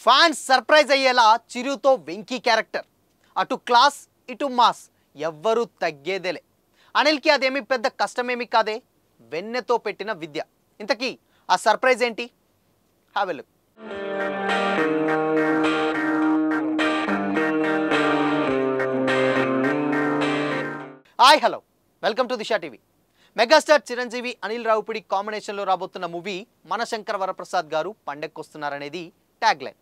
Fans surprise అయ్యేలా చిరుతో Venky character అటు class ఇటు మాస్ ఎవ్వరూ తగ్గేదేలే. అనిల్కి అదేమి పెద్ద కష్టమేమి కాదే, వెన్నెతో పెట్టిన విద్య. ఇంతకీ ఆ సర్ప్రైజ్ ఏంటి? Have a look. Hi hello, welcome to Disha TV. Megastar Chiranjeevi Anil Ravipudi కాంబినేషన్లో రాబోతున్న మూవీ మనశంకర వరప్రసాద్ గారు పండెక్కొస్తున్నారనేది ట్యాగ్ లైన్.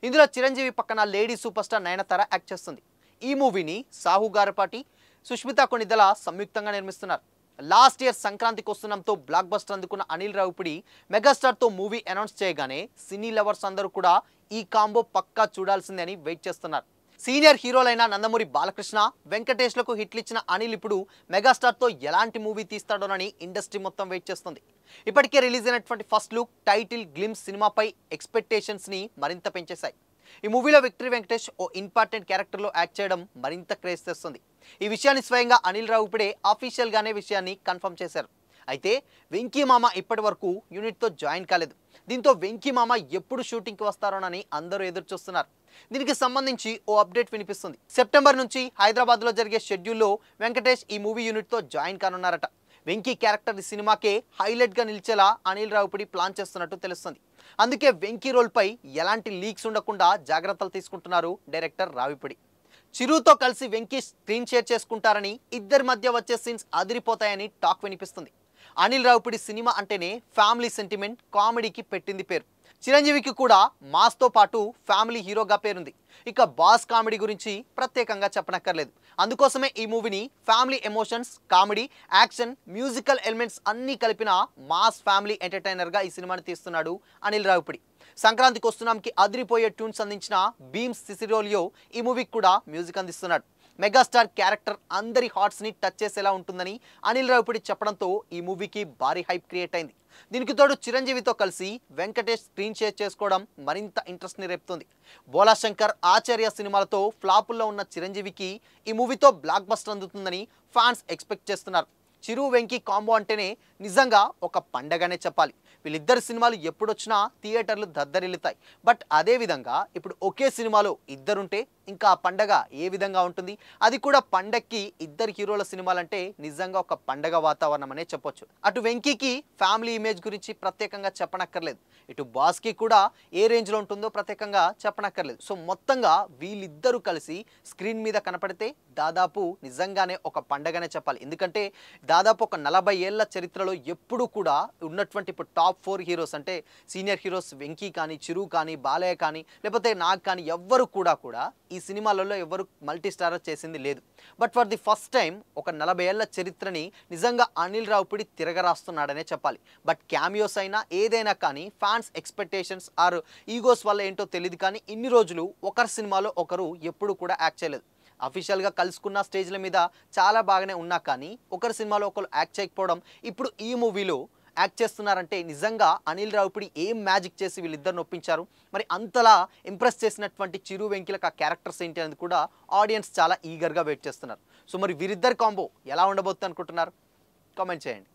ఇందులో చిరంజీవి పక్కన lady super star Nayanthara act చేస్తుంది. ఈ మూవీని సాహు గారపాటి, సుష్మితా కొణిదల సంయుక్తంగా నిర్మిస్తున్నారు. లాస్ట్ ఇయర్ సంక్రాంతికి వస్తున్నంతో బ్లాక్ బస్టర్ అందుకున్న అనిల్ రావుపూడి మెగాస్టార్తో మూవీ అనౌన్స్ చేయగానే సినీ లవర్స్ అందరూ కూడా ఈ కాంబో పక్కా చూడాల్సిందే అని వెయిట్ చేస్తున్నారు. సీనియర్ హీరోలైన నందమూరి బాలకృష్ణ, వెంకటేష్లకు హిట్లిచ్చిన అనిల్ ఇప్పుడు మెగాస్టార్తో ఎలాంటి మూవీ తీస్తాడోనని ఇండస్ట్రీ మొత్తం వెయిట్ చేస్తుంది. ఇప్పటికే రిలీజ్ అయినటువంటి ఫస్ట్ లుక్, టైటిల్, గ్లిమ్స్ సినిమాపై ఎక్స్పెక్టేషన్స్ని మరింత పెంచేశాయి. ఈ మూవీలో విక్టరీ వెంకటేష్ ఓ ఇంపార్టెంట్ క్యారెక్టర్లో యాక్ట్ చేయడం మరింత క్రేజ్ తెస్తుంది. ఈ విషయాన్ని స్వయంగా అనిల్ రావుపూడే అఫీషియల్గానే విషయాన్ని కన్ఫర్మ్ చేశారు. అయితే వెంకీ మామ ఇప్పటి వరకు యూనిట్తో జాయిన్ కాలేదు. దీంతో వెంకీ మామ ఎప్పుడు షూటింగ్కి వస్తారోనని అందరూ ఎదురు చూస్తున్నారు. దీనికి సంబంధించి ఓ అప్డేట్ వినిపిస్తుంది. సెప్టెంబర్ నుంచి హైదరాబాద్లో జరిగే షెడ్యూల్లో వెంకటేష్ ఈ మూవీ యూనిట్తో జాయిన్ కానున్నారట. వెంకీ క్యారెక్టర్ ఈ సినిమాకే హైలైట్గా నిలిచేలా అనిల్ రావుపూడి ప్లాన్ చేస్తున్నట్టు తెలుస్తుంది. అందుకే వెంకీ రోల్పై ఎలాంటి లీక్స్ ఉండకుండా జాగ్రత్తలు తీసుకుంటున్నారు డైరెక్టర్ రావిపూడి. చిరుతో కలిసి వెంకీ స్క్రీన్ షేర్ చేసుకుంటారని, ఇద్దరి మధ్య వచ్చే సీన్స్ అదిరిపోతాయని టాక్ వినిపిస్తుంది. అనిల్ రావుపూడి సినిమా అంటేనే ఫ్యామిలీ సెంటిమెంట్, కామెడీకి పెట్టింది పేరు. చిరంజీవికి కూడా మాస్తో పాటు ఫ్యామిలీ హీరోగా పేరుంది. ఇక బాస్ కామెడీ గురించి ప్రత్యేకంగా చెప్పనక్కర్లేదు. అందుకోసమే ఈ మూవీని family emotions, comedy, action, musical elements అన్నీ కలిపిన మాస్ ఫ్యామిలీ ఎంటర్టైనర్గా ఈ సినిమాని తీస్తున్నాడు అనిల్ రావుపూడి. సంక్రాంతికి వస్తున్నాంకి అదిరిపోయే ట్యూన్స్ అందించిన భీమ్స్ సిసిరోలియో ఈ మూవీకి కూడా మ్యూజిక్ అందిస్తున్నాడు. మెగాస్టార్ క్యారెక్టర్ అందరి హార్ట్స్ని టచ్ చేసేలా ఉంటుందని అనిల్ రావుపూడి చెప్పడంతో ఈ మూవీకి భారీ హైప్ క్రియేట్ అయింది. దీనికి తోడు చిరంజీవితో కలిసి వెంకటేష్ స్క్రీన్ షేర్ చేసుకోవడం మరింత ఇంట్రెస్ట్ని రేపుతుంది. బోలాశంకర్, ఆచార్య సినిమాలతో ఫ్లాపుల్లో ఉన్న చిరంజీవికి ఈ మూవీతో బ్లాక్ బస్టర్ అందుతుందని ఫ్యాన్స్ ఎక్స్పెక్ట్ చేస్తున్నారు. చిరు వెంకీ కాంబో అంటేనే నిజంగా ఒక పండగనే చెప్పాలి. వీళ్ళిద్దరు సినిమాలు ఎప్పుడొచ్చినా థియేటర్లు దద్దరిల్లుతాయి. బట్ అదేవిధంగా ఇప్పుడు ఒకే సినిమాలో ఇద్దరుంటే ఇంకా ఆ పండగ ఏ విధంగా ఉంటుంది? అది కూడా పండక్కి ఇద్దరు హీరోల సినిమాలంటే నిజంగా ఒక పండగ వాతావరణం అనే చెప్పొచ్చు. అటు వెంకీకి ఫ్యామిలీ ఇమేజ్ గురించి ప్రత్యేకంగా చెప్పనక్కర్లేదు, ఇటు బాస్కి కూడా ఏ రేంజ్లో ఉంటుందో ప్రత్యేకంగా చెప్పనక్కర్లేదు. సో మొత్తంగా వీళ్ళిద్దరూ కలిసి స్క్రీన్ మీద కనపడితే దాదాపు నిజంగానే ఒక పండగనే చెప్పాలి. ఎందుకంటే దాదాపు ఒక 40 ఏళ్ల చరిత్రలో ఎప్పుడు కూడా ఉన్నటువంటి ఇప్పుడు టాప్ 4 హీరోస్ అంటే సీనియర్ హీరోస్ వెంకీ కానీ, చిరు కానీ, బాలయ్య కానీ, లేకపోతే నాగ్ కానీ ఎవ్వరు కూడా ఈ సినిమాలలో ఎవరు మల్టీ స్టారర్ చేసింది లేదు. But for the first time ఒక 40 ఏళ్ల చరిత్రని నిజంగా అనిల్ రావుపూడి తిరగరాస్తున్నాడనే చెప్పాలి. బట్ క్యామియోస్ అయినా ఏదైనా కానీ ఫ్యాన్స్ ఎక్స్పెక్టేషన్స్ ఆర్ ఈగోస్ వల్ల ఏంటో తెలియదు కానీ ఇన్ని రోజులు ఒకరి సినిమాలో ఒకరు ఎప్పుడు కూడా యాక్ట్ చేయలేదు. అఫీషియల్గా కలుసుకున్న స్టేజ్ల మీద చాలా బాగానే ఉన్నా కానీ ఒకరి సినిమాలో ఒకరు యాక్ట్ చేయకపోవడం, ఇప్పుడు ఈ మూవీలో యాక్ట్ చేస్తున్నారంటే నిజంగా అనిల్ రావుపూడి ఏం మ్యాజిక్ చేసి వీళ్ళిద్దరిని ఒప్పించారు. మరి అంతలా ఇంప్రెస్ చేసినటువంటి చిరు వెంకీలకు ఆ క్యారెక్టర్స్ ఏంటి అనేది కూడా ఆడియన్స్ చాలా ఈగర్గా వెయిట్ చేస్తున్నారు. సో మరి వీరిద్దరి కాంబో ఎలా ఉండబోతుంది అనుకుంటున్నారు? కామెంట్ చేయండి.